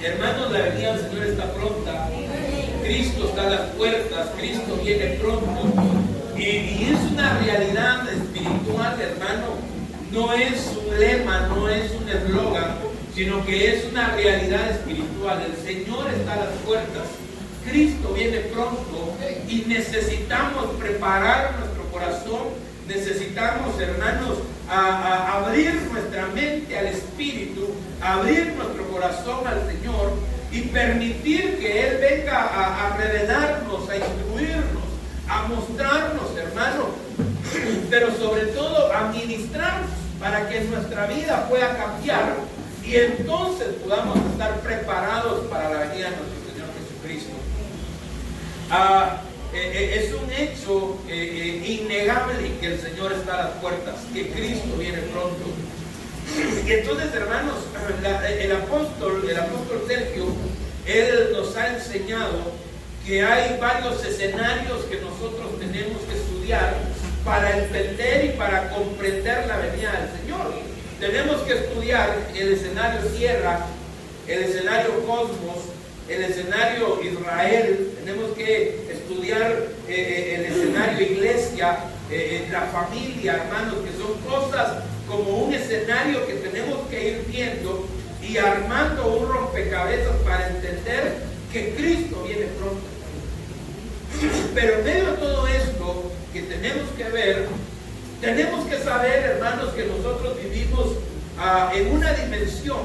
Hermanos, la venida del Señor está pronta. Cristo está a las puertas, Cristo viene pronto. Y es una realidad espiritual, hermano. No es un lema, no es un eslogan, sino que es una realidad espiritual. El Señor está a las puertas, Cristo viene pronto y necesitamos preparar nuestro corazón. Necesitamos, hermanos, abrir nuestra mente al Espíritu, abrir nuestro corazón al Señor y permitir que Él venga a revelarnos, a instruirnos, a mostrarnos, hermano, pero sobre todo a ministrarnos para que nuestra vida pueda cambiar y entonces podamos estar preparados para la venida de nuestro Señor Jesucristo. Es un hecho innegable que el Señor está a las puertas, que Cristo viene pronto. Y entonces, hermanos, el apóstol Sergio, él nos ha enseñado que hay varios escenarios que nosotros tenemos que estudiar para entender y para comprender la venida del Señor. Tenemos que estudiar el escenario tierra, el escenario cosmos, el escenario Israel. Tenemos que estudiar el escenario iglesia, la familia, hermanos, que son cosas como un escenario que tenemos que ir viendo y armando un rompecabezas para entender que Cristo viene pronto. Pero en medio de todo esto que tenemos que ver, tenemos que saber, hermanos, que nosotros vivimos en una dimensión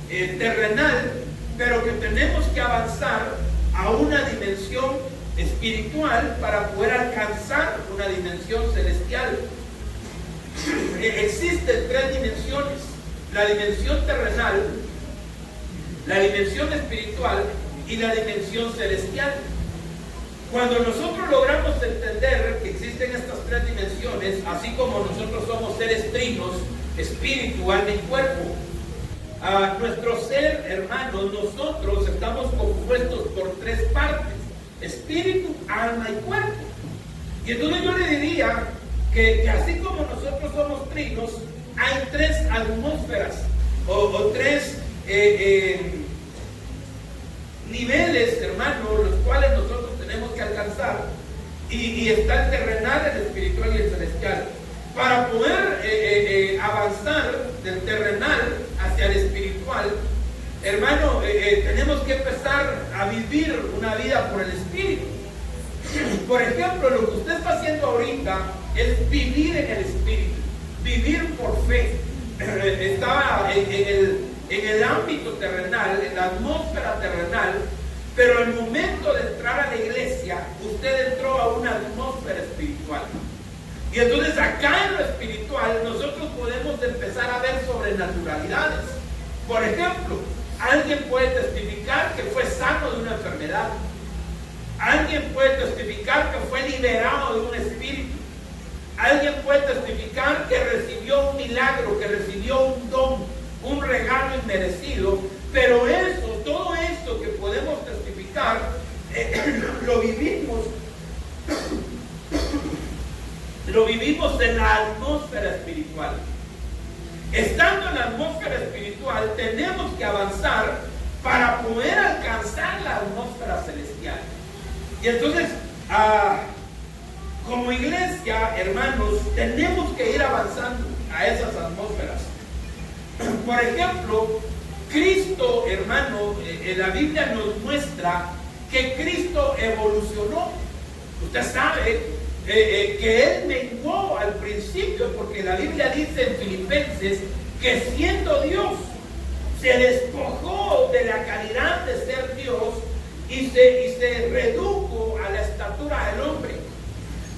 terrenal, pero que tenemos que avanzar a una dimensión espiritual para poder alcanzar una dimensión celestial. Existen tres dimensiones: la dimensión terrenal, la dimensión espiritual y la dimensión celestial. Cuando nosotros logramos entender que existen estas tres dimensiones, así como nosotros somos seres trinos, espíritu, alma y cuerpo, nuestro ser, hermanos, nosotros estamos compuestos por tres partes: espíritu, alma y cuerpo. Y entonces yo le diría que así como nosotros somos trinos, hay tres atmósferas o tres niveles, hermanos, los cuales nosotros tenemos que alcanzar, y está el terrenal, el espiritual y el celestial. Para poder avanzar del terrenal hacia el espiritual, hermano, tenemos que empezar a vivir una vida por el Espíritu. Por ejemplo, lo que usted está haciendo ahorita es vivir en el Espíritu, vivir por fe. Estaba en el ámbito terrenal, en la atmósfera terrenal, pero al momento de entrar a la iglesia, usted entró a una atmósfera espiritual. Y entonces acá en lo espiritual nosotros podemos empezar a ver sobrenaturalidades. Por ejemplo, alguien puede testificar que fue sano de una enfermedad. Alguien puede testificar que fue liberado de un espíritu. Alguien puede testificar que recibió un milagro, que recibió un don, un regalo inmerecido. Pero eso, todo esto que podemos testificar, lo vivimos en la atmósfera espiritual. Estando en la atmósfera espiritual, tenemos que avanzar para poder alcanzar la atmósfera celestial. Y entonces, como iglesia, hermanos, tenemos que ir avanzando a esas atmósferas. Por ejemplo, Cristo, hermano, la Biblia nos muestra que Cristo evolucionó. Usted sabe que Él menguó al principio, porque la Biblia dice en Filipenses que siendo Dios, se despojó de la calidad de ser Dios y se redujo a la estatura del hombre.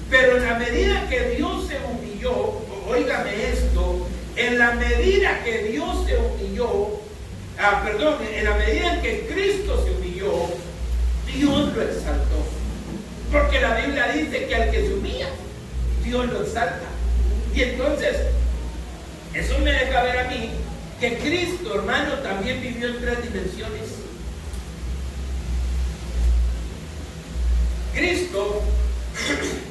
Pero en la medida que Dios se humilló, óigame esto, en la medida que Dios se humilló, en la medida en que Cristo se humilló, Dios lo exaltó. Porque la Biblia dice que al que se humilla, Dios lo exalta. Y entonces, eso me deja ver a mí que Cristo, hermano, también vivió en tres dimensiones. Cristo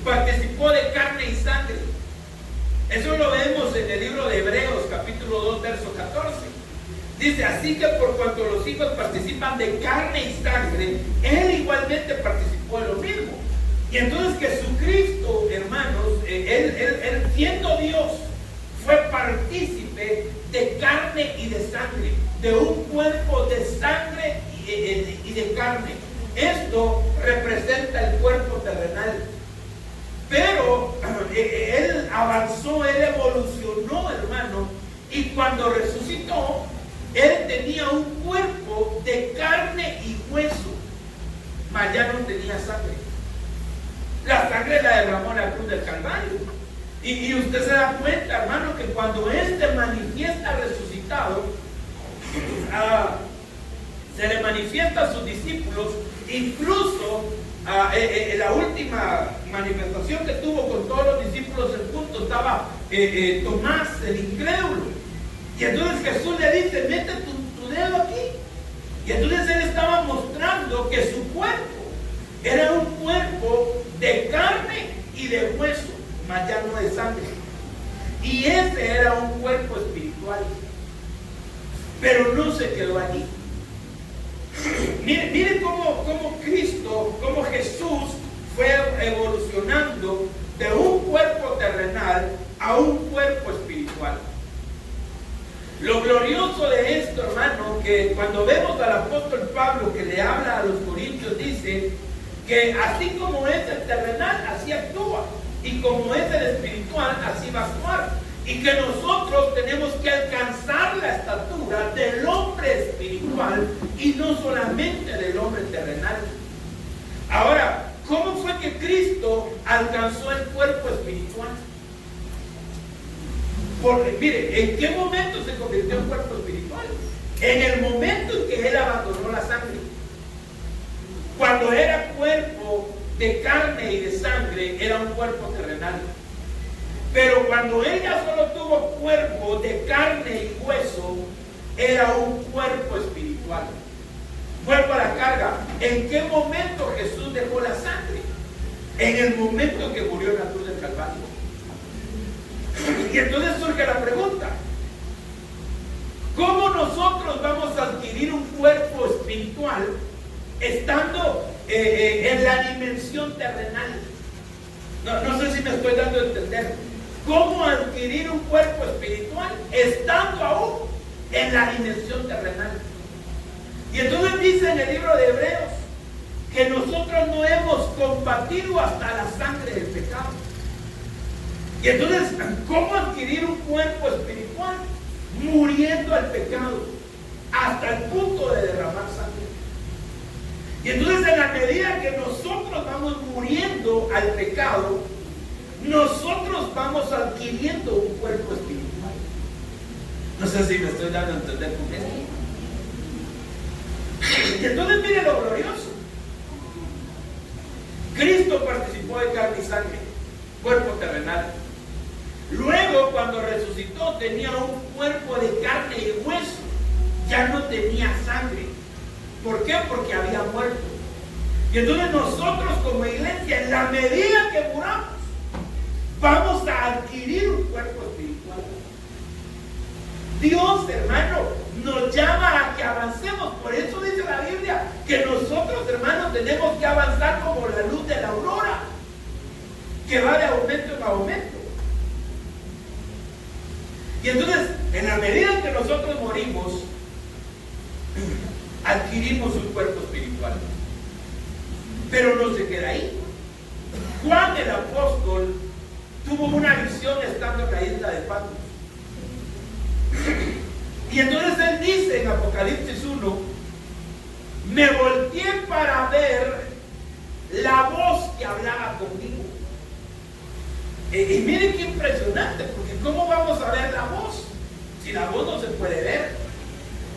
participó de carne y sangre. Eso lo vemos en el libro de Hebreos, capítulo 2, verso 14. Dice, así que por cuanto los hijos participan de carne y sangre, Él igualmente participó de lo mismo. Y entonces Jesucristo, hermanos, él siendo Dios, fue partícipe de carne y de sangre, de un cuerpo de sangre y de carne. Esto representa el cuerpo terrenal. Pero Él avanzó, Él evolucionó, hermano, y cuando resucitó, Él tenía un cuerpo de carne y hueso, mas ya no tenía sangre. La sangre la derramó en la cruz del Calvario. Y usted se da cuenta, hermano, que cuando Él se manifiesta resucitado, se le manifiesta a sus discípulos, incluso la última manifestación que tuvo con todos los discípulos en punto estaba Tomás, el incrédulo. Y entonces Jesús le dice, mete tu dedo aquí. Y entonces Él estaba mostrando que su cuerpo era un cuerpo de carne y de hueso, mas ya no de sangre. Y ese era un cuerpo espiritual. Pero no se quedó allí. Miren cómo Cristo, cómo Jesús fue evolucionando de un cuerpo terrenal a un cuerpo espiritual. Lo glorioso de esto, hermano, que cuando vemos al apóstol Pablo que le habla a los corintios, dice que así como es el terrenal, así actúa, y como es el espiritual, así va a actuar, y que nosotros tenemos que alcanzar la estatura del hombre espiritual y no solamente del hombre terrenal. Ahora, ¿cómo fue que Cristo alcanzó el cuerpo espiritual? Porque, mire, ¿en qué momento se convirtió en cuerpo espiritual? En el momento en que Él abandonó la sangre. Cuando era cuerpo de carne y de sangre, era un cuerpo terrenal. Pero cuando Él ya solo tuvo cuerpo de carne y hueso, era un cuerpo espiritual. Vuelvo a la carga. ¿En qué momento Jesús dejó la sangre? En el momento en que murió en la cruz del Calvario. Y entonces surge la pregunta: ¿cómo nosotros vamos a adquirir un cuerpo espiritual estando en la dimensión terrenal? No sé si me estoy dando a entender. ¿Cómo adquirir un cuerpo espiritual estando aún en la dimensión terrenal? Y entonces dice en el libro de Hebreos que nosotros no hemos combatido hasta la sangre del pecado. Y entonces, ¿cómo adquirir un cuerpo espiritual? Muriendo al pecado hasta el punto de derramar sangre. Y entonces, en la medida que nosotros vamos muriendo al pecado, nosotros vamos adquiriendo un cuerpo espiritual. No sé si me estoy dando a entender con esto. Y entonces, mire lo glorioso. Cristo participó de carne y sangre, cuerpo terrenal. Luego, cuando resucitó, tenía un cuerpo de carne y hueso. Ya no tenía sangre. ¿Por qué? Porque había muerto. Y entonces nosotros como iglesia, en la medida que muramos, vamos a adquirir un cuerpo espiritual. Dios, hermano, nos llama a que avancemos. Por eso dice la Biblia que nosotros, hermanos, tenemos que avanzar como la luz de la aurora, que va de aumento en aumento. Y entonces, en la medida en que nosotros morimos, adquirimos un cuerpo espiritual. Pero no se queda ahí. Juan el apóstol tuvo una visión estando en la isla de Patmos. Y entonces él dice en Apocalipsis 1, me volteé para ver la voz que hablaba conmigo. Y miren qué impresionante, porque ¿cómo vamos a ver la voz? Si la voz no se puede ver.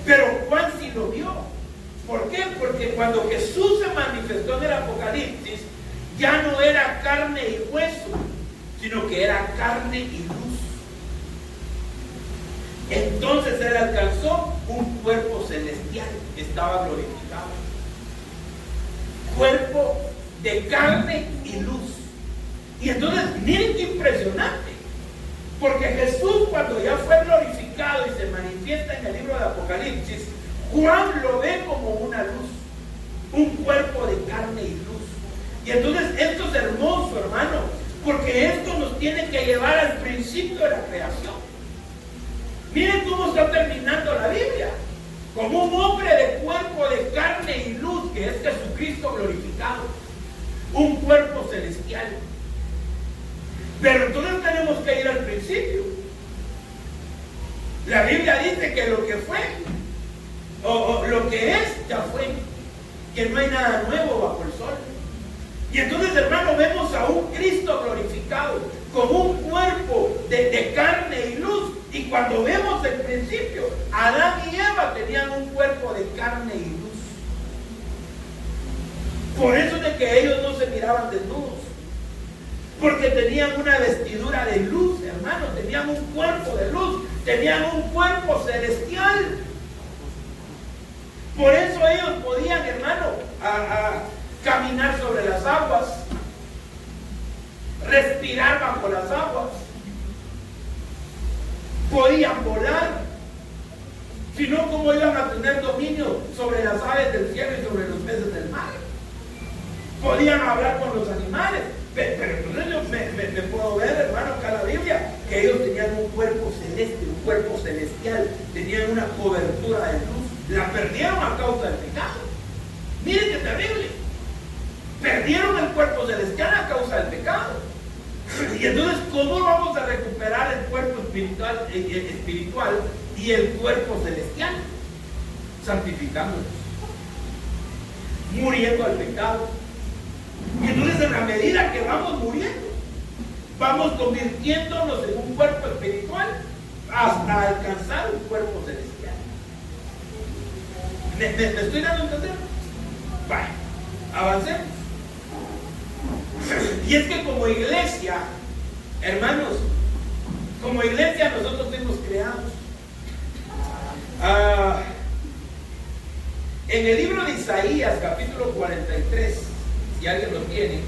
Pero Juan sí lo vio. ¿Por qué? Porque cuando Jesús se manifestó en el Apocalipsis, ya no era carne y hueso, sino que era carne y luz. Entonces él alcanzó un cuerpo celestial, estaba glorificado. Cuerpo de carne y luz. Y entonces, miren qué impresionante, porque Jesús, cuando ya fue glorificado, glorificado y se manifiesta en el libro de Apocalipsis, Juan lo ve como una luz, un cuerpo de carne y luz. Y entonces esto es hermoso, hermano, porque esto nos tiene que llevar al principio de la creación. Miren cómo está terminando la Biblia, como un hombre de cuerpo de carne y luz, que es Jesucristo glorificado, un cuerpo celestial. Pero entonces tenemos que ir al principio. La Biblia dice que lo que fue, o lo que es, ya fue, que no hay nada nuevo bajo el sol. Y entonces, hermano, vemos a un Cristo glorificado, con un cuerpo de carne y luz. Y cuando vemos el principio, Adán y Eva tenían un cuerpo de carne y luz. Por eso de que ellos no se miraban desnudos, porque tenían una vestidura de luz, hermano, tenían un cuerpo de luz, tenían un cuerpo celestial. Por eso ellos podían, hermano, caminar sobre las aguas, respirar bajo las aguas, podían volar. Si no, ¿cómo iban a tener dominio sobre las aves del cielo y sobre los peces del mar? Podían hablar con los animales. Pero entonces yo me puedo ver, hermano, acá en la Biblia, que ellos tenían un cuerpo celeste, un cuerpo celestial, tenían una cobertura de luz. La perdieron a causa del pecado. Miren qué terrible. Perdieron el cuerpo celestial a causa del pecado. Y entonces, ¿cómo vamos a recuperar el cuerpo espiritual y el cuerpo celestial? Santificándonos, muriendo al pecado. Y entonces, en la medida que vamos muriendo, vamos convirtiéndonos en un cuerpo espiritual hasta alcanzar un cuerpo celestial. ¿Me estoy dando a entender? Vaya, avancemos. Y es que como iglesia, hermanos, como iglesia nosotros fuimos creados. En el libro de Isaías, capítulo 43, si alguien lo tiene,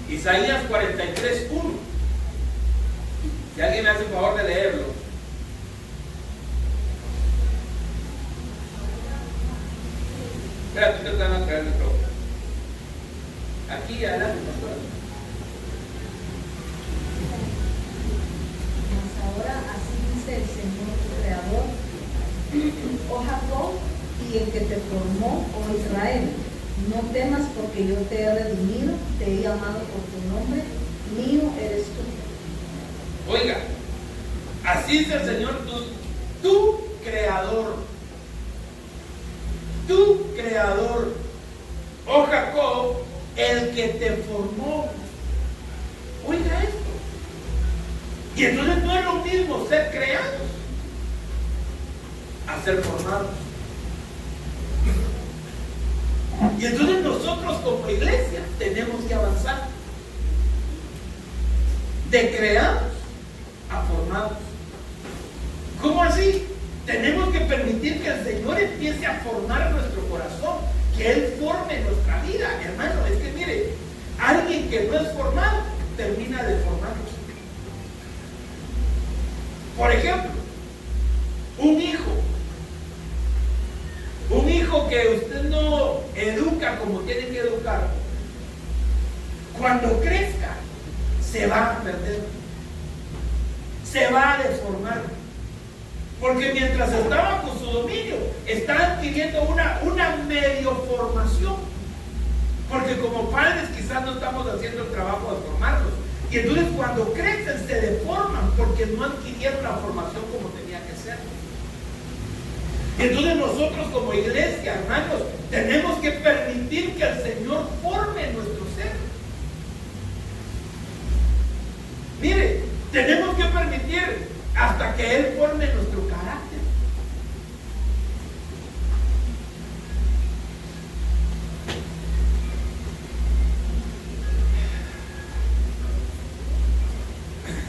Isaías 43, 1. Si alguien me hace el favor de leerlo. Espera, tú te van a traer el micrófono. Aquí, adelante, pastor. Mas ahora así dice el Señor tu Creador, oh Jacob, y el que te formó, oh Israel, no temas porque yo te he redimido, te he llamado por tu nombre, mío eres tú. Oiga, así dice el Señor, tu Creador. Tu Creador, oh Jacob, el que te formó. Oiga esto. Y entonces no es lo mismo ser creados a ser formados. Y entonces nosotros como iglesia tenemos que avanzar de creados a formados. ¿Cómo así? Tenemos que permitir que el Señor empiece a formar nuestro corazón, que Él forme nuestra vida. Hermano, es que mire, alguien que no es formado termina deformándose. Por ejemplo, un hijo que usted no educa como tiene que educar, cuando crezca se va a perder, se va a deformar. Porque mientras está bajo su dominio, está adquiriendo una medio formación. Porque como padres quizás no estamos haciendo el trabajo de formarlos. Y entonces cuando crecen se deforman porque no adquirieron la formación como tenía que ser. Y entonces nosotros como iglesia, hermanos, tenemos que permitir que el Señor forme nuestro ser. Mire, tenemos que permitir hasta que Él forme nuestro carácter.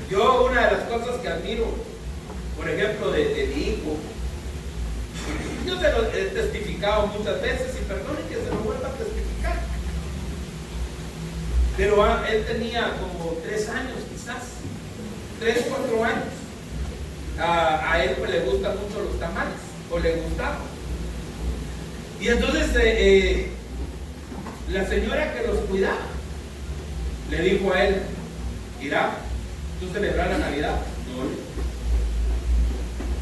Yo una de las cosas que admiro, por ejemplo, de mi hijo, yo se lo he testificado muchas veces y perdonen que se lo vuelva a testificar. Pero él tenía como 3 años quizás, 3, 4 años. A él pues le gustan mucho los tamales, o le gustaban. Y entonces la señora que los cuidaba le dijo a él: mira, ¿tú celebras la Navidad?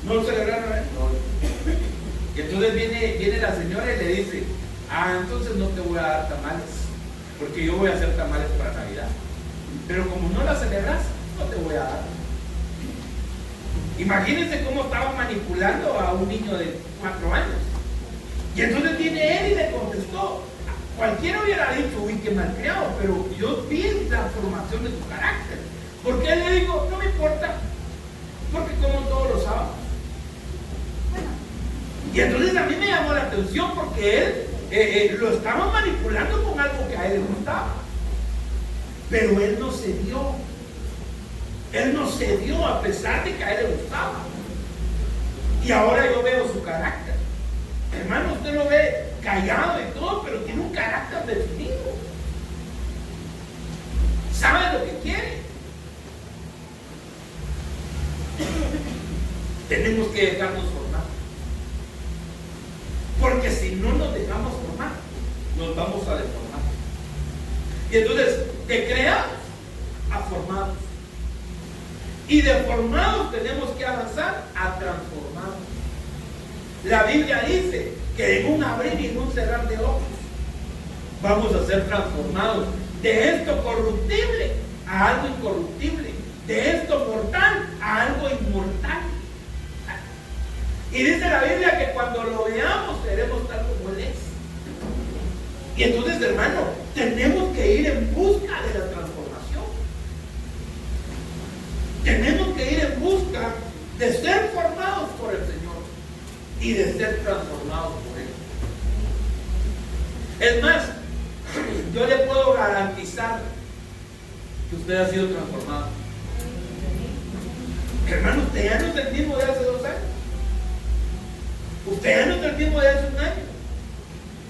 No. ¿No celebras la Navidad? No. Y entonces viene la señora y le dice: entonces no te voy a dar tamales, porque yo voy a hacer tamales para Navidad. Pero como no la celebras, no te voy a dar. Imagínense cómo estaba manipulando a un niño de 4 años. Y entonces viene él y le contestó. Cualquiera hubiera dicho: uy, qué malcriado, pero yo vi la formación de su carácter. Porque él le dijo: no me importa, porque como todos los sábados. Y entonces a mí me llamó la atención, porque él lo estaba manipulando con algo que a él le gustaba. Pero él no cedió. Él no cedió a pesar de que a él le gustaba. Y ahora yo veo su carácter. Hermano, usted lo ve callado y todo, pero tiene un carácter definido. Sabe lo que quiere. Tenemos que dejarnos formar. Porque si no nos dejamos formar, nos vamos a deformar. Y entonces, de creados a formados. Y de formados tenemos que avanzar a transformados. La Biblia dice que en un abrir y en un cerrar de ojos vamos a ser transformados de esto corruptible a algo incorruptible, de esto mortal a algo inmortal. Y dice la Biblia que cuando lo veamos seremos tal como Él es. Y entonces, hermano, tenemos que ir en busca de la transformación. Tenemos que ir en busca de ser formados por el Señor y de ser transformados por Él. Es más, yo le puedo garantizar que usted ha sido transformado. Hermano, usted ya no es el mismo de hace 2 años. Usted ya no es el mismo de hace 1 año.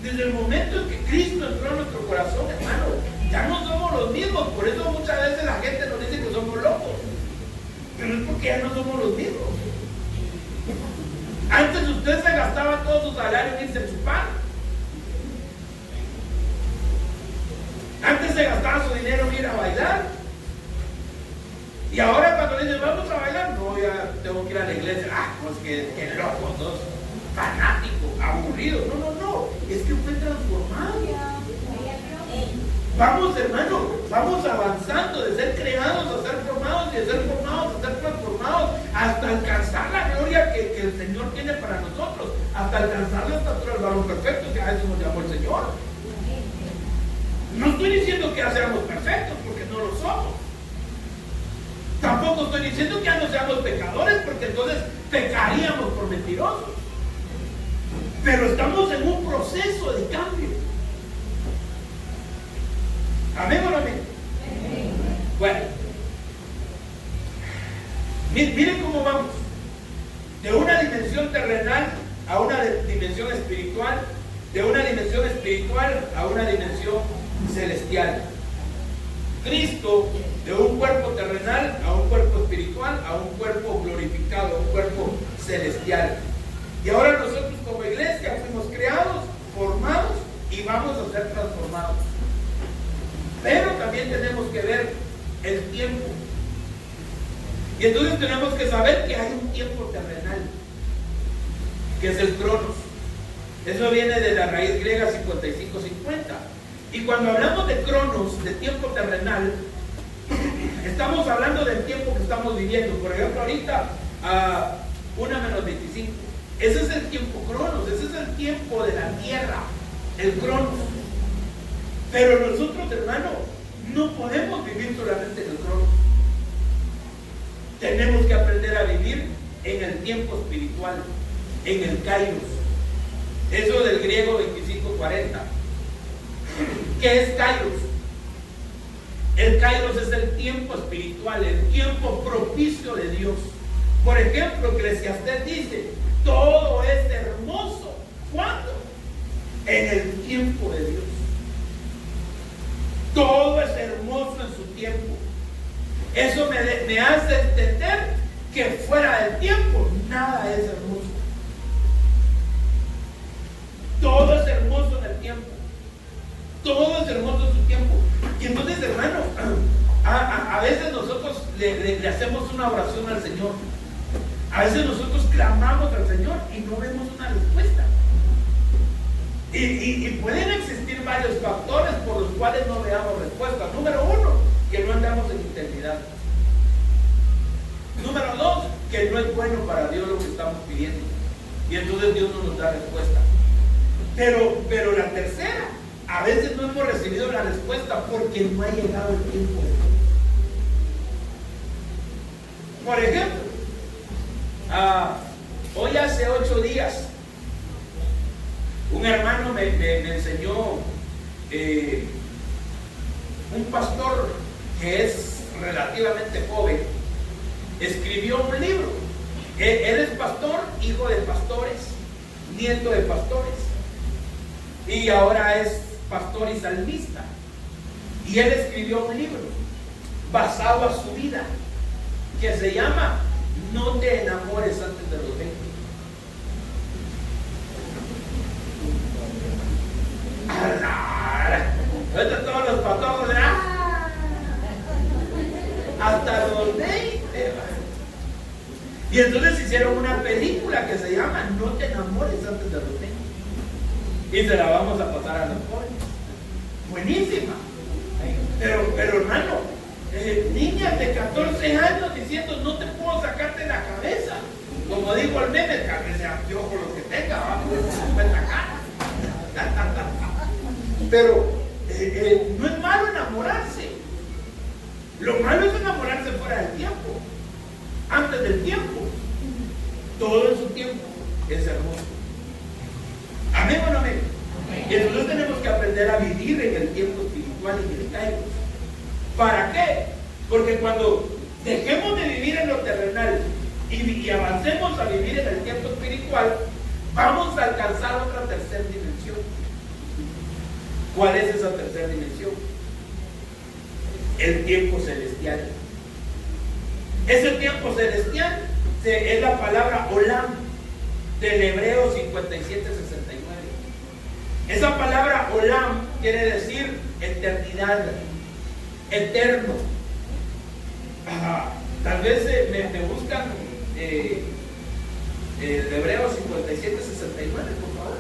Desde el momento en que Cristo entró en nuestro corazón, hermano, ya no somos los mismos. Por eso muchas veces la gente nos dice que somos locos. Pero es porque ya no somos los mismos. Antes usted se gastaba todo su salario en irse a chupar. Antes se gastaba su dinero en ir a bailar. Y ahora cuando le dicen vamos a bailar, no, ya tengo que ir a la iglesia. Pues que locos, ¿no? Fanático, aburrido. No. Es que fue transformado. Vamos, hermano, vamos avanzando de ser creados a ser formados y de ser formados a ser transformados hasta alcanzar la gloria que el Señor tiene para nosotros, hasta alcanzar la estatura del varón perfecto, que a eso nos llamó el Señor. No estoy diciendo que ya seamos perfectos, porque no lo somos. Tampoco estoy diciendo que ya no seamos pecadores, porque entonces pecaríamos por mentirosos. Pero estamos en un proceso de cambio. ¿Amén o no amén? Bueno, miren cómo vamos. De una dimensión terrenal a una dimensión espiritual, de una dimensión espiritual a una dimensión celestial. Cristo de un cuerpo terrenal a un cuerpo espiritual, a un cuerpo glorificado, a un cuerpo celestial. Y ahora nosotros como iglesia fuimos creados, formados y vamos a ser transformados. Pero también tenemos que ver el tiempo. Y entonces tenemos que saber que hay un tiempo terrenal, que es el cronos. Eso viene de la raíz griega 55-50. Y cuando hablamos de cronos, de tiempo terrenal, estamos hablando del tiempo que estamos viviendo. Por ejemplo, ahorita a 1:25. Ese es el tiempo cronos, ese es el tiempo de la tierra, el cronos. Pero nosotros, hermanos, no podemos vivir solamente en el cronos. Tenemos que aprender a vivir en el tiempo espiritual, en el kairos. Eso del griego 25-40. ¿Qué es kairos? El kairos es el tiempo espiritual, el tiempo propicio de Dios. Por ejemplo, Eclesiastés dice: todo es hermoso. ¿Cuándo? En el tiempo de Dios. Todo es hermoso en su tiempo. Eso me hace entender que fuera del tiempo nada es hermoso. Todo es hermoso en el tiempo. Todo es hermoso en su tiempo. Y entonces, hermano, a veces nosotros le hacemos una oración al Señor. A veces nosotros clamamos al Señor y no vemos una respuesta. Y pueden existir varios factores por los cuales no veamos respuesta. Número uno, que no andamos en integridad. Número dos, que no es bueno para Dios lo que estamos pidiendo. Y entonces Dios no nos da respuesta. Pero la tercera, a veces no hemos recibido la respuesta porque no ha llegado el tiempo. Por ejemplo, hoy hace 8 días, un hermano me enseñó, un pastor que es relativamente joven, escribió un libro. Él es pastor, hijo de pastores, nieto de pastores, y ahora es pastor y salmista. Y él escribió un libro basado a su vida que se llama No te enamores antes de los 20. Ahorita todos los pastores, hasta los 20. Y entonces hicieron una película que se llama No te enamores antes de los 20. Y se la vamos a pasar a los jóvenes. Buenísima. Pero hermano, niñas de 14 años diciendo no te puedo sacarte la cabeza. Como dijo el meme, que anteojo lo que tenga, pero no es malo enamorarse. Lo malo es enamorarse fuera del tiempo. Antes del tiempo. Todo en su tiempo es hermoso. Amén o no amén. Y entonces tenemos que aprender a vivir en el tiempo espiritual y en el kairos. ¿Para qué? Porque cuando dejemos de vivir en lo terrenal y avancemos a vivir en el tiempo espiritual, vamos a alcanzar otra tercera dimensión. ¿Cuál es esa tercera dimensión? El tiempo celestial. Ese tiempo celestial es la palabra olam del Hebreo 57:69. Esa palabra olam quiere decir eternidad, eterno. Tal vez me buscan el Hebreo 57:69, por favor.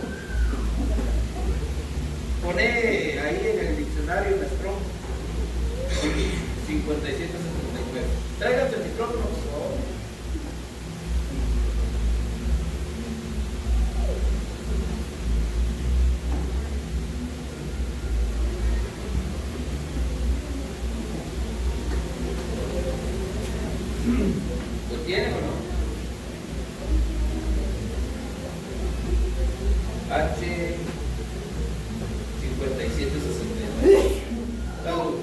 Pone ahí en el diccionario de Strong 57:69. Tráigate el micrófono, por favor. ¿Lo tiene o no? H 57:69. Salud.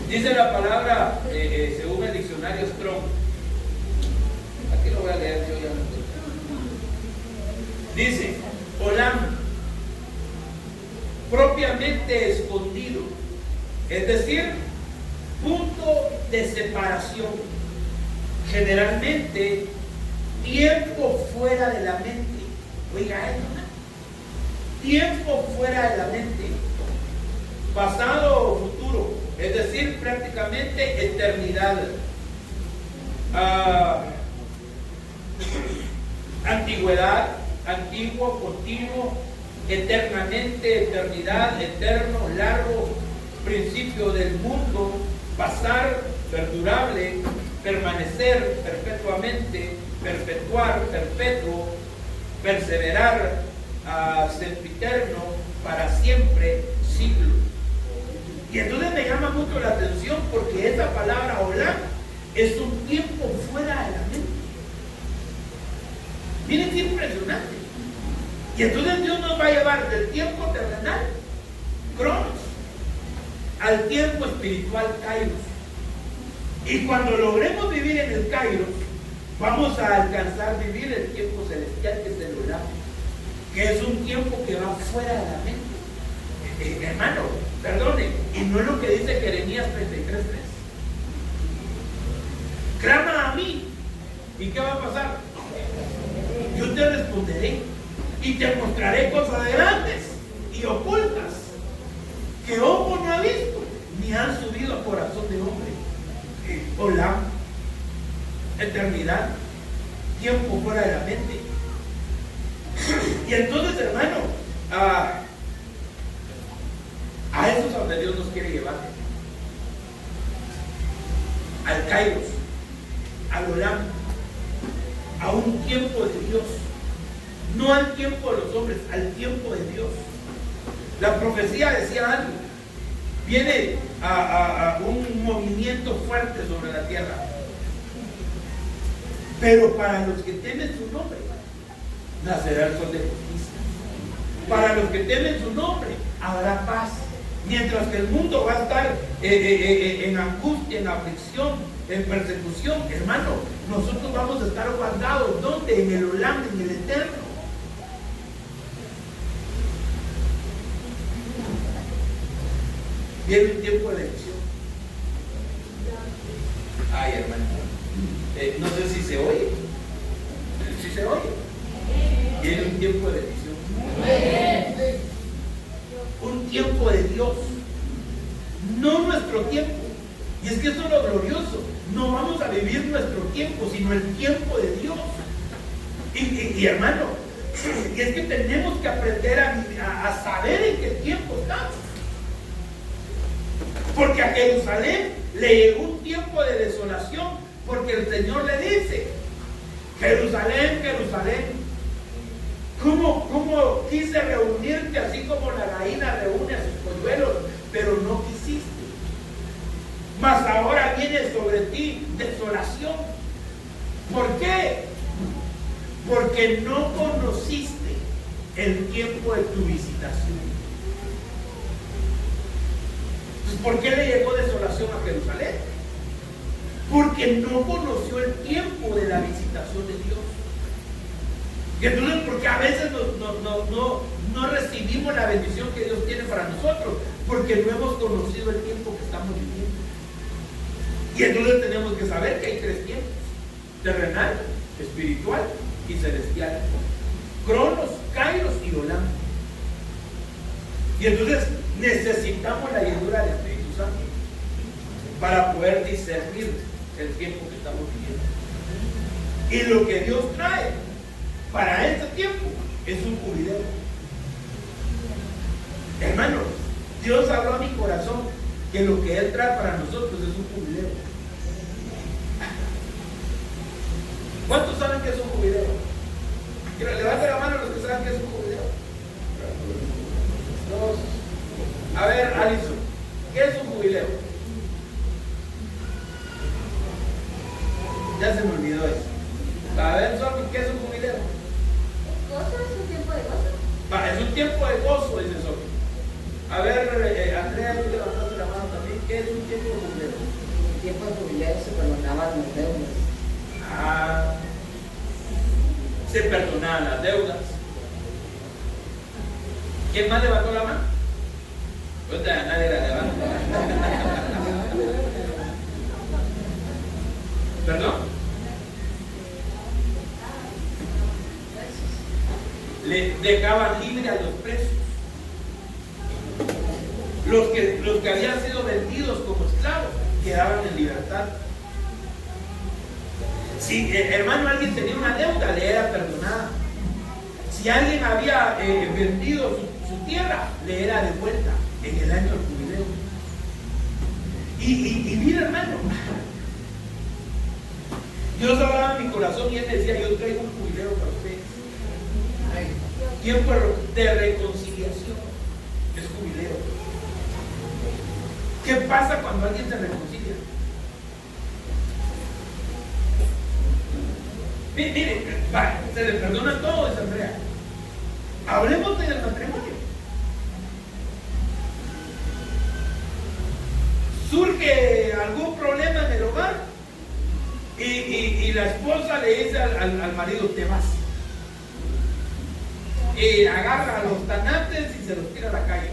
Dice la palabra, según el diccionario Strong. Aquí lo voy a leer yo ya. Dice, olam, propiamente escondido, es decir, punto de separación, generalmente tiempo fuera de la mente. Oiga esto, tiempo fuera de la mente, pasado o futuro, es decir, prácticamente eternidad. Antigüedad, antiguo, continuo, eternamente, eternidad, eterno, largo, principio del mundo, pasar, perdurable, permanecer, perpetuamente, perpetuar, perpetuo, perseverar, sempiterno, para siempre, siglo. Y entonces me llama mucho la atención porque esa palabra olam es un tiempo fuera de la mente. Miren qué impresionante. Y entonces Dios nos va a llevar del tiempo terrenal, cronos, al tiempo espiritual, kairos. Y cuando logremos vivir en el kairos, vamos a alcanzar vivir el tiempo celestial, que es el olam, que es un tiempo que va fuera de la mente. Hermano, perdone, y no es lo que dice Jeremías 33:3. Clama a mí, ¿y qué va a pasar? Yo te responderé y te mostraré cosas grandes y ocultas que ojo no ha visto, ni han subido a corazón de hombre. Hola, eternidad, tiempo fuera de la mente. Y entonces, hermano, a eso es a donde Dios nos quiere llevar. Al Kairos, al Olam, a un tiempo de Dios. No al tiempo de los hombres, al tiempo de Dios. La profecía decía algo. Viene a un movimiento fuerte sobre la tierra. Pero para los que temen su nombre, nacerá el sol de justicia. Para los que temen su nombre, habrá paz. Mientras que el mundo va a estar en angustia, en aflicción, en persecución, hermano, nosotros vamos a estar guardados. ¿Dónde? En el Olam, en el eterno. Viene un tiempo de elección. Ay, hermano, no sé si se oye. Si se oye. Viene un tiempo de elección. Un tiempo de Dios. No nuestro tiempo. Y es que eso es lo glorioso. No vamos a vivir nuestro tiempo, sino el tiempo de Dios. Y hermano, y es que tenemos que aprender a saber en qué tiempo estamos. Porque a Jerusalén le llegó un tiempo de desolación, porque el Señor le dice: Jerusalén, Jerusalén, ¿cómo quise reunirte así como la gallina reúne a sus polluelos, pero no quisiste? Mas ahora viene sobre ti desolación. ¿Por qué? Porque no conociste el tiempo de tu visitación. ¿Por qué le llegó desolación a Jerusalén? Porque no conoció el tiempo de la visitación de Dios. Y entonces, porque a veces no recibimos la bendición que Dios tiene para nosotros, porque no hemos conocido el tiempo que estamos viviendo. Y entonces tenemos que saber que hay 3 tiempos: terrenal, espiritual y celestial. Cronos, Kairos y Olam. Y entonces necesitamos la llenura del Espíritu Santo para poder discernir el tiempo que estamos viviendo. Y lo que Dios trae para este tiempo es un jubileo. Hermanos, Dios habló a mi corazón que lo que Él trae para nosotros es un jubileo. ¿Cuántos saben que es un jubileo? Levanten la mano los que saben que es un jubileo. 2. A ver, Alison, ¿qué es un jubileo? Ya se me olvidó eso. A ver, Sofi, ¿qué es un jubileo? ¿Gozo es un tiempo de gozo? Es un tiempo de gozo, dice Sofi. A ver, Andrea, tú levantaste la mano también. ¿Qué es un tiempo de jubileo? En tiempo de jubileo se perdonaban las deudas. Se perdonaban las deudas. ¿Quién más levantó la mano? Nadie la levanta. ¿Perdón? Le dejaban libre a los presos. Los que habían sido vendidos como esclavos quedaban en libertad. Si, hermano, alguien tenía una deuda, le era perdonada. Si alguien había vendido su tierra, le era devuelta en el año del jubileo. Y mira, hermano, Dios hablaba en mi corazón y Él decía: yo traigo un jubileo para ustedes. Tiempo de reconciliación es jubileo. ¿Qué pasa cuando alguien se reconcilia? Mire, se le perdona todo, dice Andrea. Hablemos del matrimonio. Surge algún problema en el hogar y la esposa le dice al marido: te vas. Y agarra a los tanates y se los tira a la calle.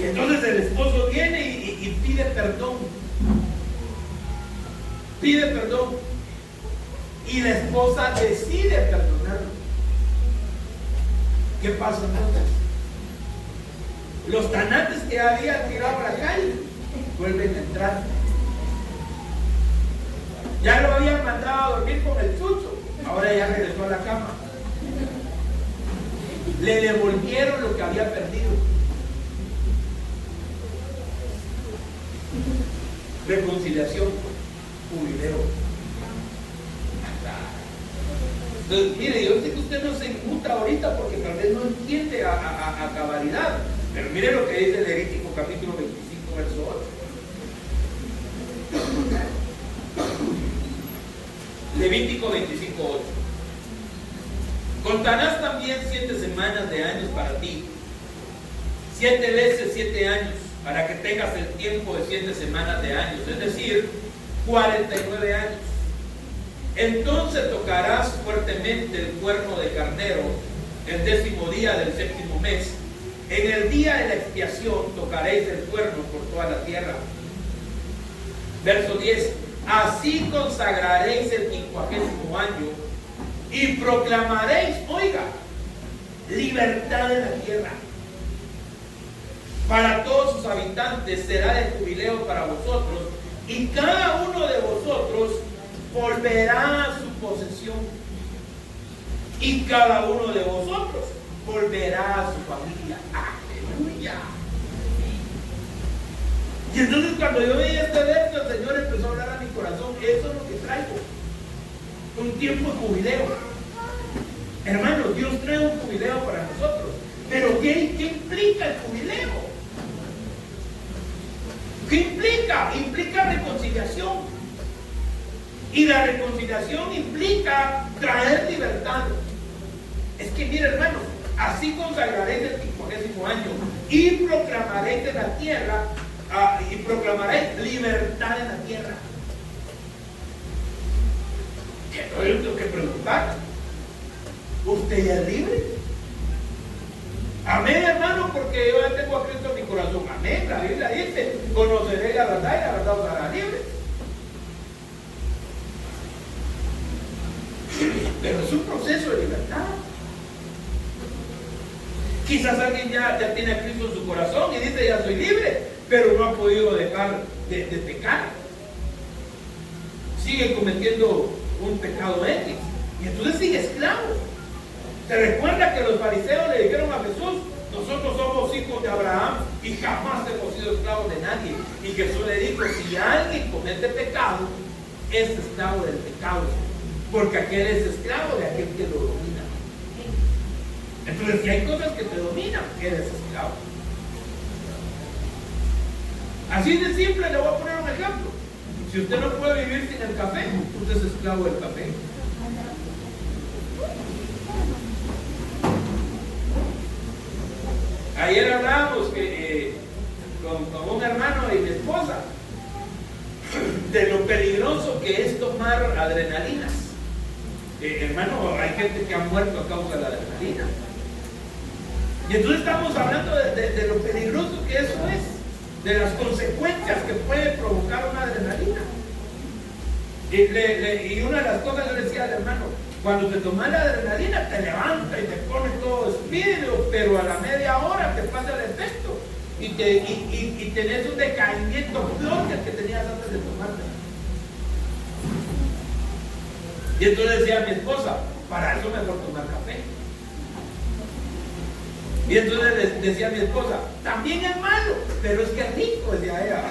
Y entonces el esposo viene y pide perdón. Pide perdón. Y la esposa decide perdonarlo. ¿Qué pasa entonces? Los tanates que había tirado a la calle vuelven a entrar. Ya lo habían mandado a dormir con el chucho, ahora ya regresó a la cama. Le devolvieron lo que había perdido. Reconciliación, jubileo. Entonces, mire, yo sé que usted no se inmuta ahorita porque tal vez no entiende a cabalidad, pero mire lo que dice Levítico capítulo 25, verso 8. Levítico 25, 8. Contarás también 7 semanas de años para ti, 7 veces 7 años, para que tengas el tiempo de 7 semanas de años, es decir, 49 años. Entonces tocarás fuertemente el cuerno de carnero el 10º día del 7º mes. En el día de la expiación tocaréis el cuerno por toda la tierra. Verso 10. Así consagraréis el 50º año y proclamaréis, oiga, libertad en la tierra. Para todos sus habitantes será de jubileo para vosotros, y cada uno de vosotros volverá a su posesión, y cada uno de vosotros volverá a su familia. ¡Aleluya! Y entonces cuando yo veía este verso, el Señor empezó a hablar a mi corazón. Eso es lo que traigo, un tiempo de jubileo. Hermanos, Dios trae un jubileo para nosotros. Pero ¿qué implica el jubileo? ¿Qué implica? Implica reconciliación. Y la reconciliación implica traer libertad. Es que mire, hermanos, así consagraréis el 50º año y proclamaréis en la tierra, y proclamaréis libertad en la tierra. ¿Qué tengo que preguntar? ¿Usted ya es libre? Amén, hermano, porque yo ya tengo a Cristo en mi corazón. Amén. La Biblia dice: conoceré la verdad y la verdad os hará libre. Pero es un proceso de libertad. Quizás alguien ya tiene a Cristo en su corazón y dice: ya soy libre, pero no ha podido dejar de pecar. Sigue cometiendo un pecado X y entonces sigue esclavo. ¿Se recuerda que los fariseos le dijeron a Jesús: nosotros somos hijos de Abraham y jamás hemos sido esclavos de nadie? Y Jesús le dijo: si alguien comete pecado, es esclavo del pecado, porque aquel es esclavo de aquel que lo domina. Entonces, si hay cosas que te dominan, eres esclavo. Así de simple. Le voy a poner un ejemplo. Si usted no puede vivir sin el café, usted es esclavo del café. Ayer hablábamos con un hermano y mi esposa de lo peligroso que es tomar adrenalinas. Hermano, hay gente que ha muerto a causa de la adrenalina. Y entonces estamos hablando de lo peligroso que eso es, de las consecuencias que puede provocar una adrenalina. Y una de las cosas yo le decía al hermano: cuando te tomas la adrenalina te levanta y te pone todo espíritu, pero a la media hora te pasa el efecto y tenés un decaimiento peor que el que tenías antes de tomarte. Y entonces decía a mi esposa: para eso mejor tomar café. Y entonces decía a mi esposa: también es malo, pero es que es rico, decía ella.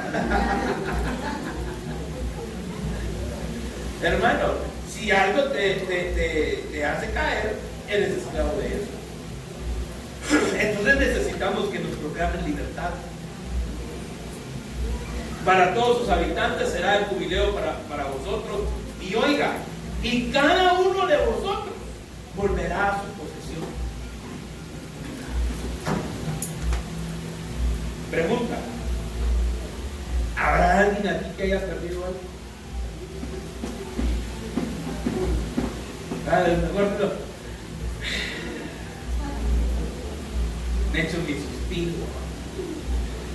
Hermano, si algo te hace caer, eres esclavo de eso. Entonces necesitamos que nos proclamen libertad. Para todos sus habitantes será el jubileo para vosotros. Y oiga, y cada uno de vosotros volverá a su posesión. Pregunta: ¿habrá alguien aquí que haya perdido algo? Mejor no. Me echo mi suspiro.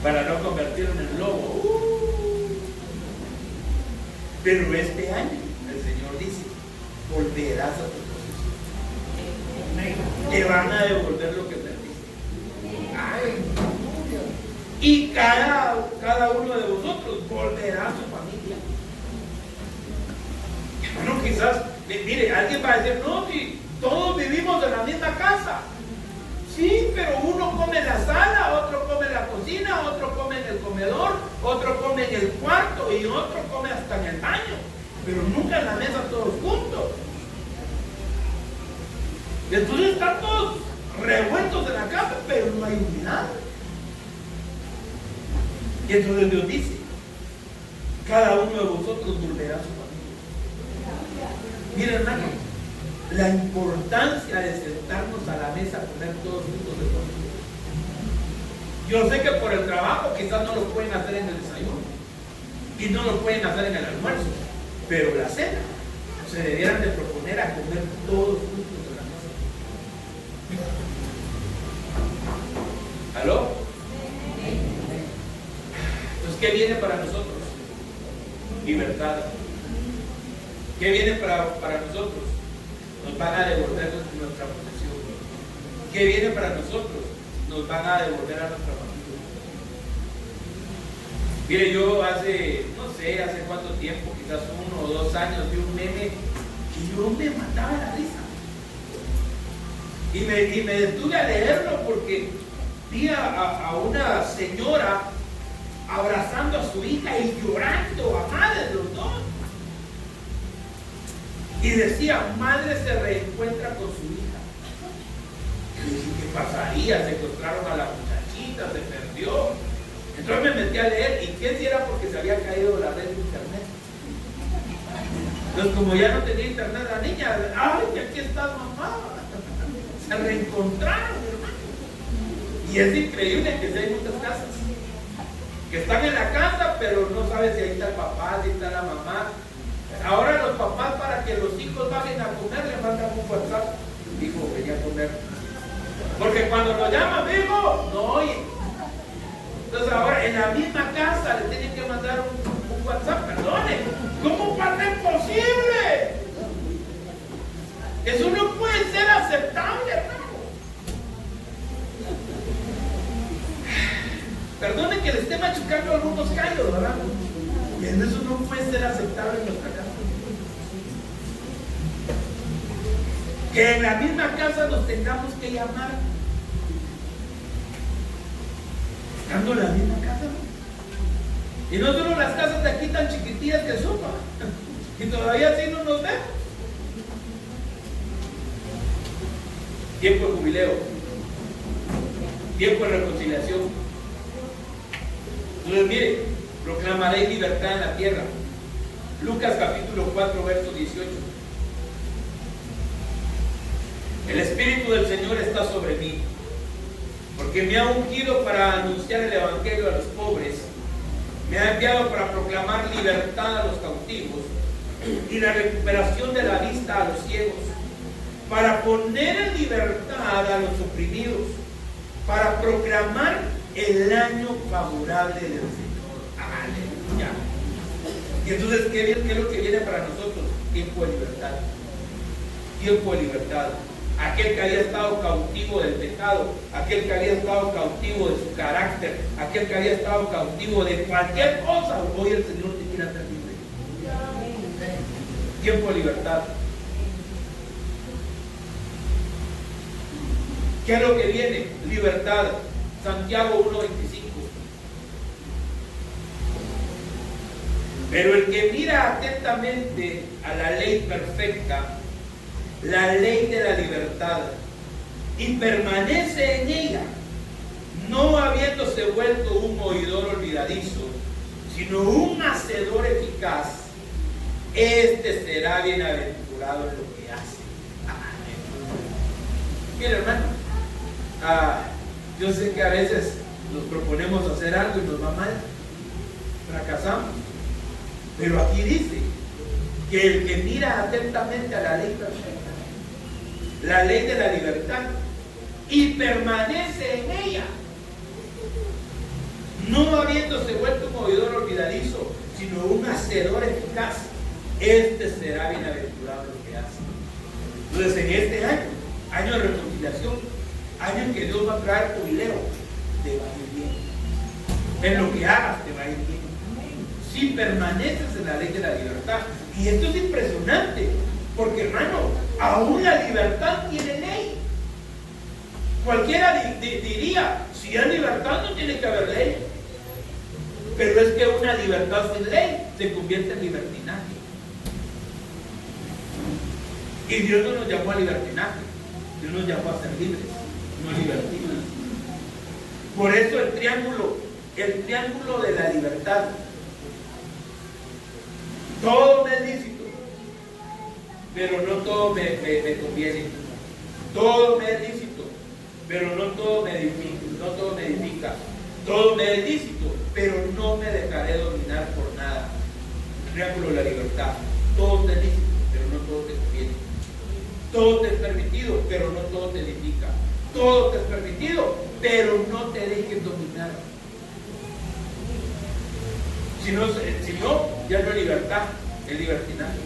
para no convertirme en lobo. Pero este año el Señor dice, volverás a tu posesión. Te van a devolver lo que perdiste. Y cada uno de vosotros volverá a su familia. Bueno, quizás, mire, alguien va a decir, no, si todos vivimos en la misma casa. Sí, pero uno come en la sala, otro come en la cocina, otro come en el comedor, otro come en el cuarto y otro come hasta en el baño, pero nunca en la mesa todos juntos. Y entonces están todos revueltos en la casa, pero no hay unidad. Y entonces Dios dice, cada uno de vosotros volverá a su familia. Mira, hermano, la importancia de sentarnos a la mesa a comer todos juntos de familia. Yo sé que por el trabajo quizás no lo pueden hacer en el desayuno y no lo pueden hacer en el almuerzo, pero la cena se debieran de proponer a comer todos juntos de la mesa. ¿Aló? Entonces, ¿qué viene para nosotros? Libertad. ¿Qué viene para nosotros? Nos van a devolver nuestra posesión. ¿Qué viene para nosotros? Nos van a devolver a nuestra familia. Mire, yo hace cuánto tiempo, quizás 1 o 2 años, vi un meme y yo me mataba la risa. Y me detuve a leerlo porque vi a una señora abrazando a su hija y llorando a madre de los dos. Y decía, madre se reencuentra con su hija. Y dije, ¿qué pasaría? Secuestraron a la muchachita, se perdió. Entonces me metí a leer, ¿y qué si era porque se había caído la red de internet? Entonces, como ya no tenía internet la niña, ¡ay, aquí estás, mamá! Se reencontraron, hermano. Y es increíble que hay muchas casas que están en la casa, pero no sabes si ahí está el papá, si está la mamá. Ahora los papás, para que los hijos vayan a comer, le mandan un WhatsApp. Hijo, venía a comer. Porque cuando lo llaman, hijo, no oye. Entonces ahora en la misma casa le tienen que mandar un WhatsApp. Perdone, ¿cómo va a ser posible? Eso no puede ser aceptable, hermano. Perdone que le esté machucando algunos callos, ¿verdad? Eso no puede ser aceptable en nuestra casa. Que en la misma casa nos tengamos que llamar. Estando en la misma casa, ¿no? Y no solo las casas de aquí tan chiquitillas que son, y todavía así no nos vemos. Tiempo de jubileo, tiempo de reconciliación. Entonces, mire, proclamaré libertad en la tierra. Lucas capítulo 4, verso 18. El Espíritu del Señor está sobre mí, porque me ha ungido para anunciar el Evangelio a los pobres, me ha enviado para proclamar libertad a los cautivos y la recuperación de la vista a los ciegos, para poner en libertad a los oprimidos, para proclamar el año favorable del Señor. Aleluya. Y entonces, ¿qué es lo que viene para nosotros? Tiempo de libertad. Tiempo de libertad. Aquel que había estado cautivo del pecado, aquel que había estado cautivo de su carácter, aquel que había estado cautivo de cualquier cosa, hoy el Señor te quiere hacer libre. Tiempo de libertad. ¿Qué es lo que viene? Libertad. Santiago 1:25. Pero el que mira atentamente a la ley perfecta, la ley de la libertad, y permanece en ella, no habiéndose vuelto un oidor olvidadizo, sino un hacedor eficaz, este será bienaventurado en lo que hace. Amén. Mira, hermano, yo sé que a veces nos proponemos hacer algo y nos va mal, fracasamos, pero aquí dice que el que mira atentamente a la ley perfecta, la ley de la libertad, y permanece en ella, no habiéndose vuelto un oidor olvidadizo, sino un hacedor eficaz, este será bienaventurado lo que hace. Entonces, en este año, año de reconciliación, año en que Dios va a traer jubileo, te va a ir bien. En lo que hagas te va a ir bien. Si permaneces en la ley de la libertad. Y esto es impresionante, porque hermano, aún la libertad tiene ley. Cualquiera diría, si hay libertad no tiene que haber ley. Pero es que una libertad sin ley se convierte en libertinaje. Y Dios no nos llamó a libertinaje, Dios nos llamó a ser libres, no libertinos. Por eso el triángulo de la libertad. Todo me es lícito, pero no todo me conviene. Todo me es lícito, pero no todo me edifica. Todo me es lícito, pero no me dejaré dominar por nada. El triángulo de la libertad. Todo te es lícito, pero no todo te conviene. Todo te es permitido, pero no todo te edifica. Todo te es permitido, pero no te dejes dominar. Si no, ya no es libertad, es libertinaje.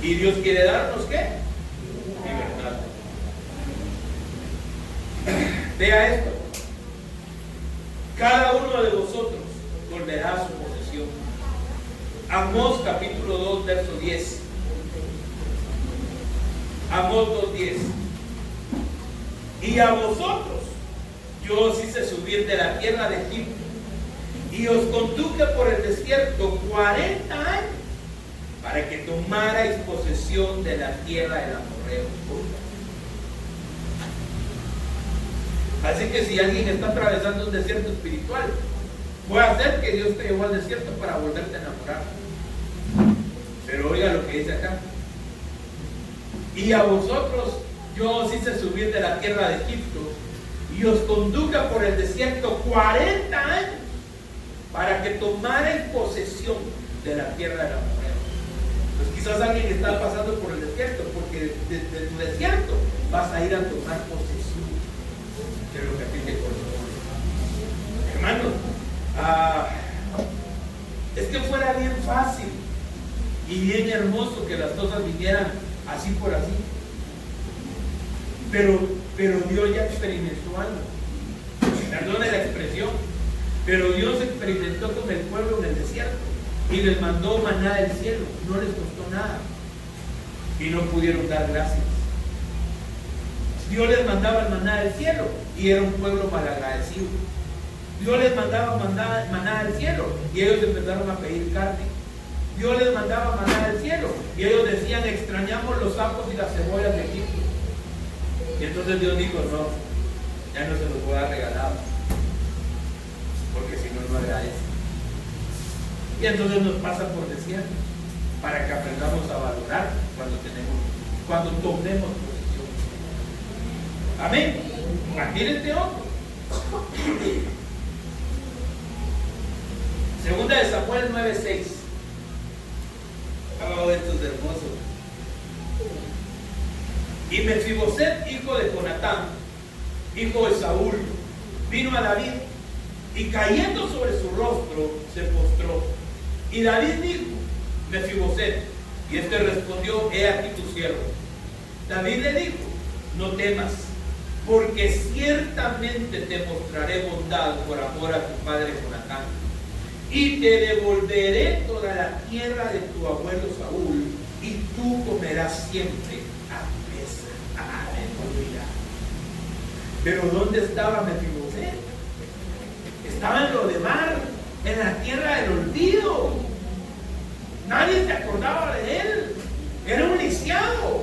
Y Dios quiere darnos ¿qué? Libertad. Vea esto. Cada uno de vosotros volverá a su posesión. Amós capítulo 2, verso 10. Amós 2:10. Y a vosotros yo os hice subir de la tierra de Egipto y os conduje por el desierto 40 años para que tomarais posesión de la tierra del amorreo. Así que si alguien está atravesando un desierto espiritual, puede ser que Dios te llevó al desierto para volverte a enamorar. Pero oiga lo que dice acá. Y a vosotros yo os hice subir de la tierra de Egipto y os conduje por el desierto 40 años para que tomarais posesión de la tierra del amorreo. Pues quizás alguien está pasando por el desierto, porque desde tu desierto vas a ir a tomar posesión de lo que a ti te corresponde. Hermanos, es que fuera bien fácil y bien hermoso que las cosas vinieran así por así. Pero Dios ya experimentó algo. Perdone la expresión. Pero Dios experimentó con el pueblo en el desierto y les mandó maná del cielo. No les costó nada. Y no pudieron dar gracias. Dios les mandaba el maná del cielo y era un pueblo malagradecido. Dios les mandaba maná del cielo y ellos empezaron a pedir carne. Dios les mandaba maná del cielo y ellos decían, extrañamos los sapos y las cebollas de Egipto. Y entonces Dios dijo, no, ya no se los voy a dar regalado, porque si no, no agradece. Y entonces nos pasa por desierto para que aprendamos a valorar cuando tomemos posesión. Amén. Imagínate otro. Segunda de Samuel 9:6. Oh, esto es hermoso. Y Mefiboset, hijo de Jonatán, hijo de Saúl, vino a David y cayendo sobre su rostro se postró. Y David dijo, Mefiboset, y este respondió, he aquí tu siervo. David le dijo, no temas, porque ciertamente te mostraré bondad por amor a tu padre Jonatán, y te devolveré toda la tierra de tu abuelo Saúl, y tú comerás siempre a tu mesa. Aleluya. Pero ¿dónde estaba Mefiboset? Estaba en Lodebar, en la tierra del olvido. Nadie se acordaba de él. Era un lisiado.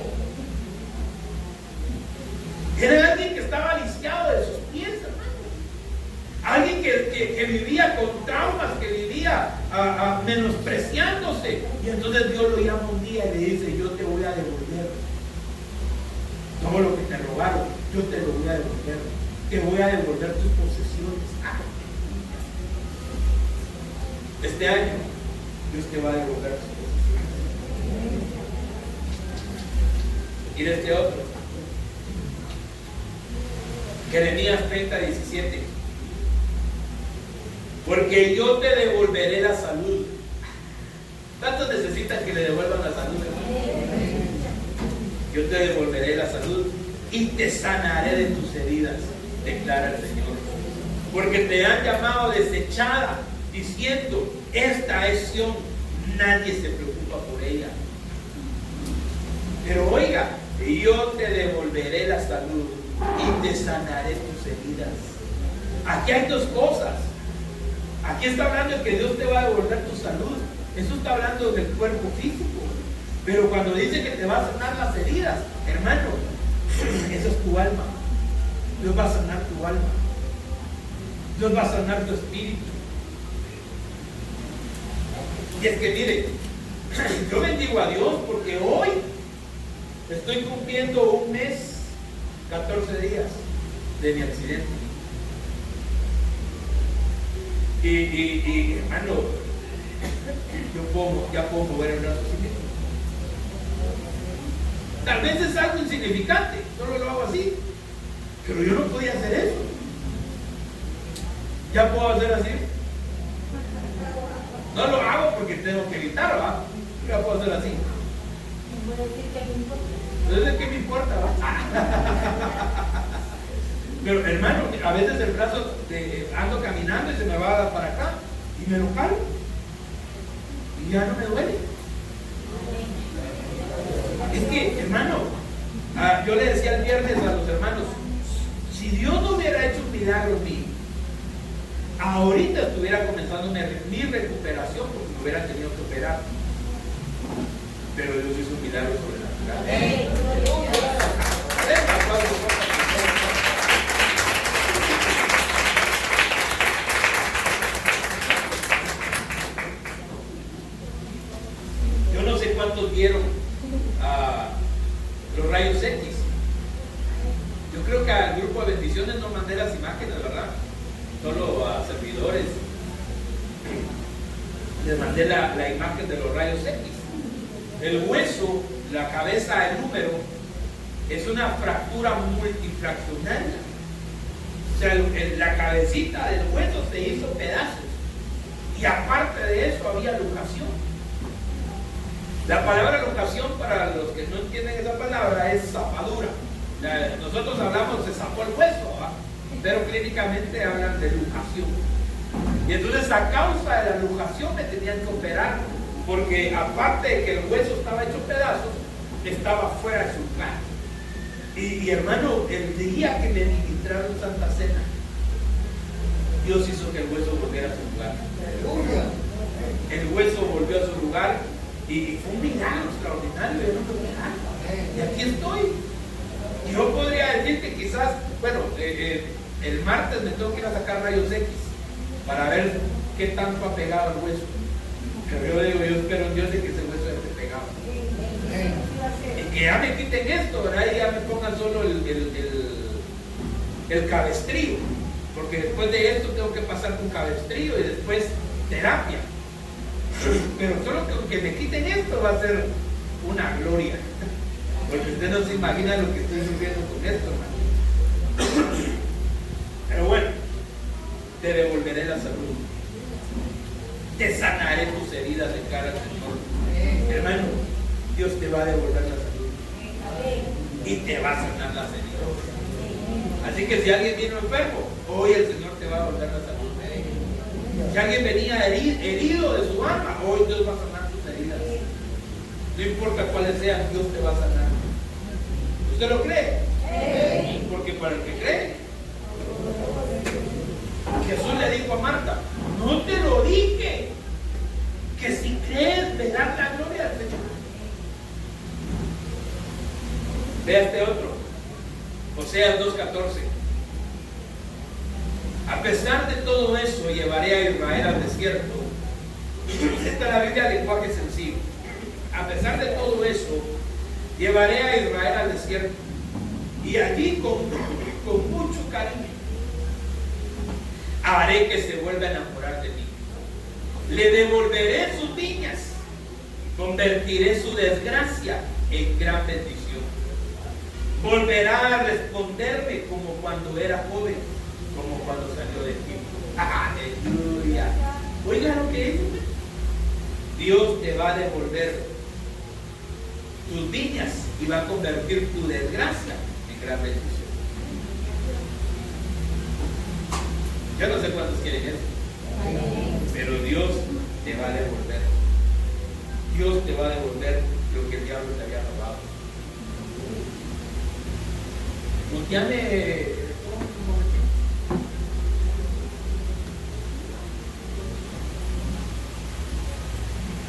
Era alguien que estaba lisiado de sus pies, hermano. Alguien que vivía con traumas, que vivía menospreciándose. Y entonces Dios lo llama un día y le dice, yo te voy a devolver todo lo que te robaron, yo te lo voy a devolver. Te voy a devolver tus posesiones. Este año Dios te va a devolver tus posesiones. Y de este otro, Jeremías 30:17. porque yo te devolveré la salud. ¿Cuántos necesitan que le devuelvan la salud, hermano? Yo te devolveré la salud y te sanaré de tus heridas, declara el Señor. Porque te han llamado desechada, diciendo, esta es Sión, nadie se preocupa por ella. Pero oiga, yo te devolveré la salud y te sanaré tus heridas. Aquí hay dos cosas. Aquí está hablando de que Dios te va a devolver tu salud. Eso está hablando del cuerpo físico. Pero cuando dice que te va a sanar las heridas, hermano, eso es tu alma. Dios va a sanar tu alma. Dios va a sanar tu espíritu. Y es que mire, yo bendigo a Dios porque hoy estoy cumpliendo un mes, 14 días de mi accidente. Y hermano, ya puedo mover el brazo así. Tal vez es algo insignificante, solo lo hago así. Pero yo no podía hacer eso. Ya puedo hacer así. No lo hago porque tengo que evitar, ¿va? Ya puedo hacer así. Entonces, ¿qué me importa, va? Pero hermano, a veces el brazo ando caminando y se me va para acá y me lo jalo y ya no me duele. Es que, hermano, yo le decía el viernes a los hermanos, si Dios no hubiera hecho un milagro en mí, ahorita estuviera comenzando mi recuperación porque me hubieran tenido que operar. Pero Dios hizo un milagro sobrenatural. Yo no sé cuántos vieron los rayos X. Yo creo que al grupo de bendiciones no mandé las imágenes, ¿verdad? Solo a servidores les mandé la imagen de los rayos X. El hueso, la cabeza, el húmero, es una fractura multifraccionaria. O sea, la cabecita del hueso se hizo pedazos. Y aparte de eso había luxación. La palabra luxación, para los que no entienden esa palabra, es zapadura. Nosotros hablamos de zapó el hueso, ¿va? Pero clínicamente hablan de luxación. Y entonces a causa de la luxación me tenían que operar, porque aparte de que el hueso estaba hecho pedazos, estaba fuera de su lugar. Y hermano, el día que me ministraron Santa Cena, Dios hizo que el hueso volviera a su lugar. El hueso volvió a su lugar y fue un milagro extraordinario. Y aquí estoy. Yo podría decir que quizás, bueno, el martes me tengo que ir a sacar rayos X para ver qué tanto ha pegado el hueso. Pero yo digo, yo espero en Dios de que ese hueso esté pegado. Y que ya me quiten esto, ¿verdad? Y ya me pongan solo el cabestrillo. Porque después de esto tengo que pasar con cabestrillo y después terapia. Pero solo que me quiten esto va a ser una gloria. Porque usted no se imagina lo que estoy sufriendo con esto, hermano. Pero bueno, te devolveré la salud. Te sanaré tus heridas de cara al Señor. Hermano, Dios te va a devolver la salud. Y te va a sanar las heridas. Así que si alguien vino enfermo, hoy el Señor te va a devolver la salud. Si alguien venía herido de su alma, hoy Dios va a sanar tus heridas. No importa cuáles sean, Dios te va a sanar. ¿Usted lo cree? Porque para el que cree, Jesús le dijo a Marta, no te lo dije, que si crees verás la gloria del Señor. Vea este otro, Oseas 2:14. A pesar de todo eso, llevaré a Israel al desierto. Esta es la Biblia de lenguaje sencillo. A pesar de todo eso, llevaré a Israel al desierto. Y allí con mucho cariño haré que se vuelva a enamorar de mí. Le devolveré sus viñas. Convertiré su desgracia en gran bendición. Volverá a responderme como cuando era joven, como cuando salió de Egipto. Aleluya. Oiga lo que es. Dios te va a devolver tus viñas y va a convertir tu desgracia en gran bendición. Yo no sé cuántos quieren eso, pero Dios te va a devolver. Dios te va a devolver lo que el diablo te había robado. Volteame.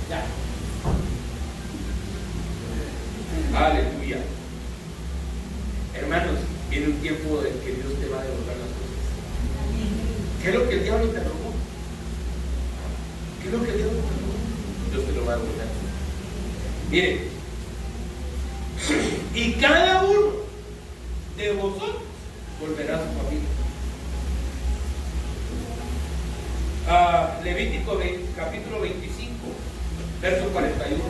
Ya. Aleluya. Hermanos, viene un tiempo en que Dios te va a devolver las cosas. ¿Qué es lo que el diablo te robó? ¿Qué es lo que el diablo te robó? Dios te lo va a devolver. Miren, y cada uno de vosotros volverá a su familia. Levítico capítulo 25, verso 41.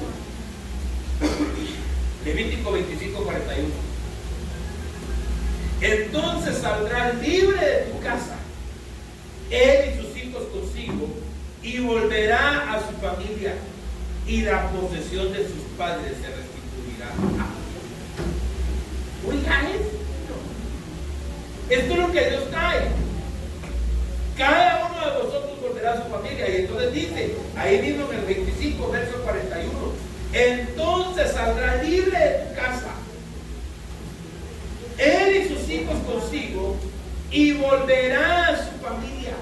Levítico 25, 41. Entonces saldrá libre de tu casa, él y sus hijos consigo, y volverá a su familia, y la posesión de sus padres se restituirá. Oigan esto es lo que Dios trae. Cada uno de vosotros volverá a su familia. Y entonces dice, ahí mismo en el 25, verso 41, entonces saldrá libre de tu casa, él y sus hijos consigo, y volverá a su familia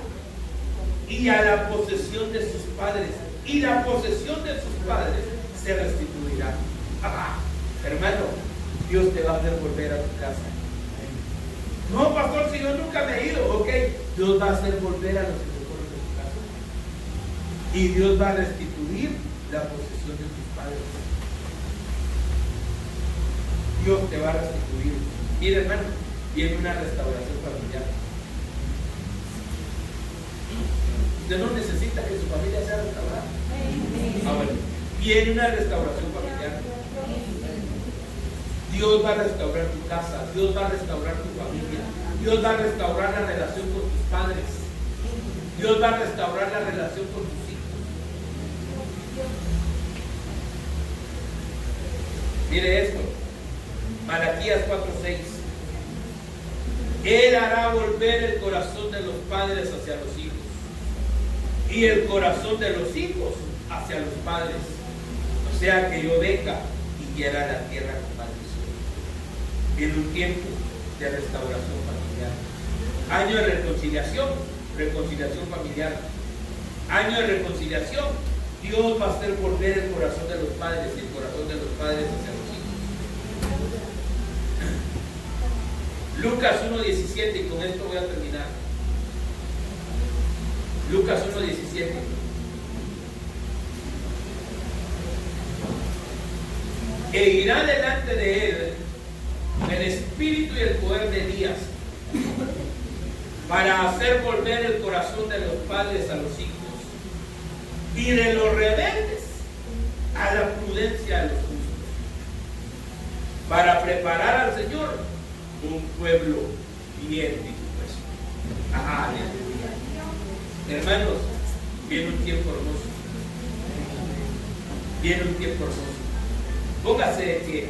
y a la posesión de sus padres, y la posesión de sus padres se restituirá. Hermano, Dios te va a hacer volver a tu casa. No, pastor, si yo nunca me he ido, ok, Dios va a hacer volver a los que se fueron de tu casa, y Dios va a restituir la posesión de tus padres. Dios te va a restituir. Mira, hermano, viene una restauración familiar. Usted no necesita que su familia sea restaurada. Bueno, viene una restauración familiar. Dios va a restaurar tu casa, Dios va a restaurar tu familia, Dios va a restaurar la relación con tus padres, Dios va a restaurar la relación con tus hijos. Mire esto, Malaquías 4:6. Él hará volver el corazón de los padres hacia los hijos, y el corazón de los hijos hacia los padres, o sea que yo venga y hiera la tierra con maldición. Viene un tiempo de restauración familiar, año de reconciliación familiar, año de reconciliación. Dios va a hacer volver el corazón de los padres y el corazón de los padres hacia los hijos. Lucas 1:17, y con esto voy a terminar. Lucas 1:17. E irá delante de él el espíritu y el poder de Elías, para hacer volver el corazón de los padres a los hijos, y de los rebeldes a la prudencia de los justos, para preparar al Señor un pueblo bien dispuesto. Aleluya. Hermanos, viene un tiempo hermoso. Viene un tiempo hermoso. Póngase de pie.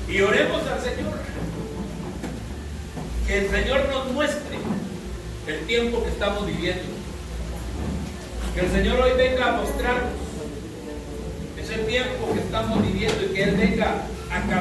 Y oremos al Señor. Que el Señor nos muestre el tiempo que estamos viviendo. Que el Señor hoy venga a mostrarnos ese tiempo que estamos viviendo, y que Él venga a cambiar.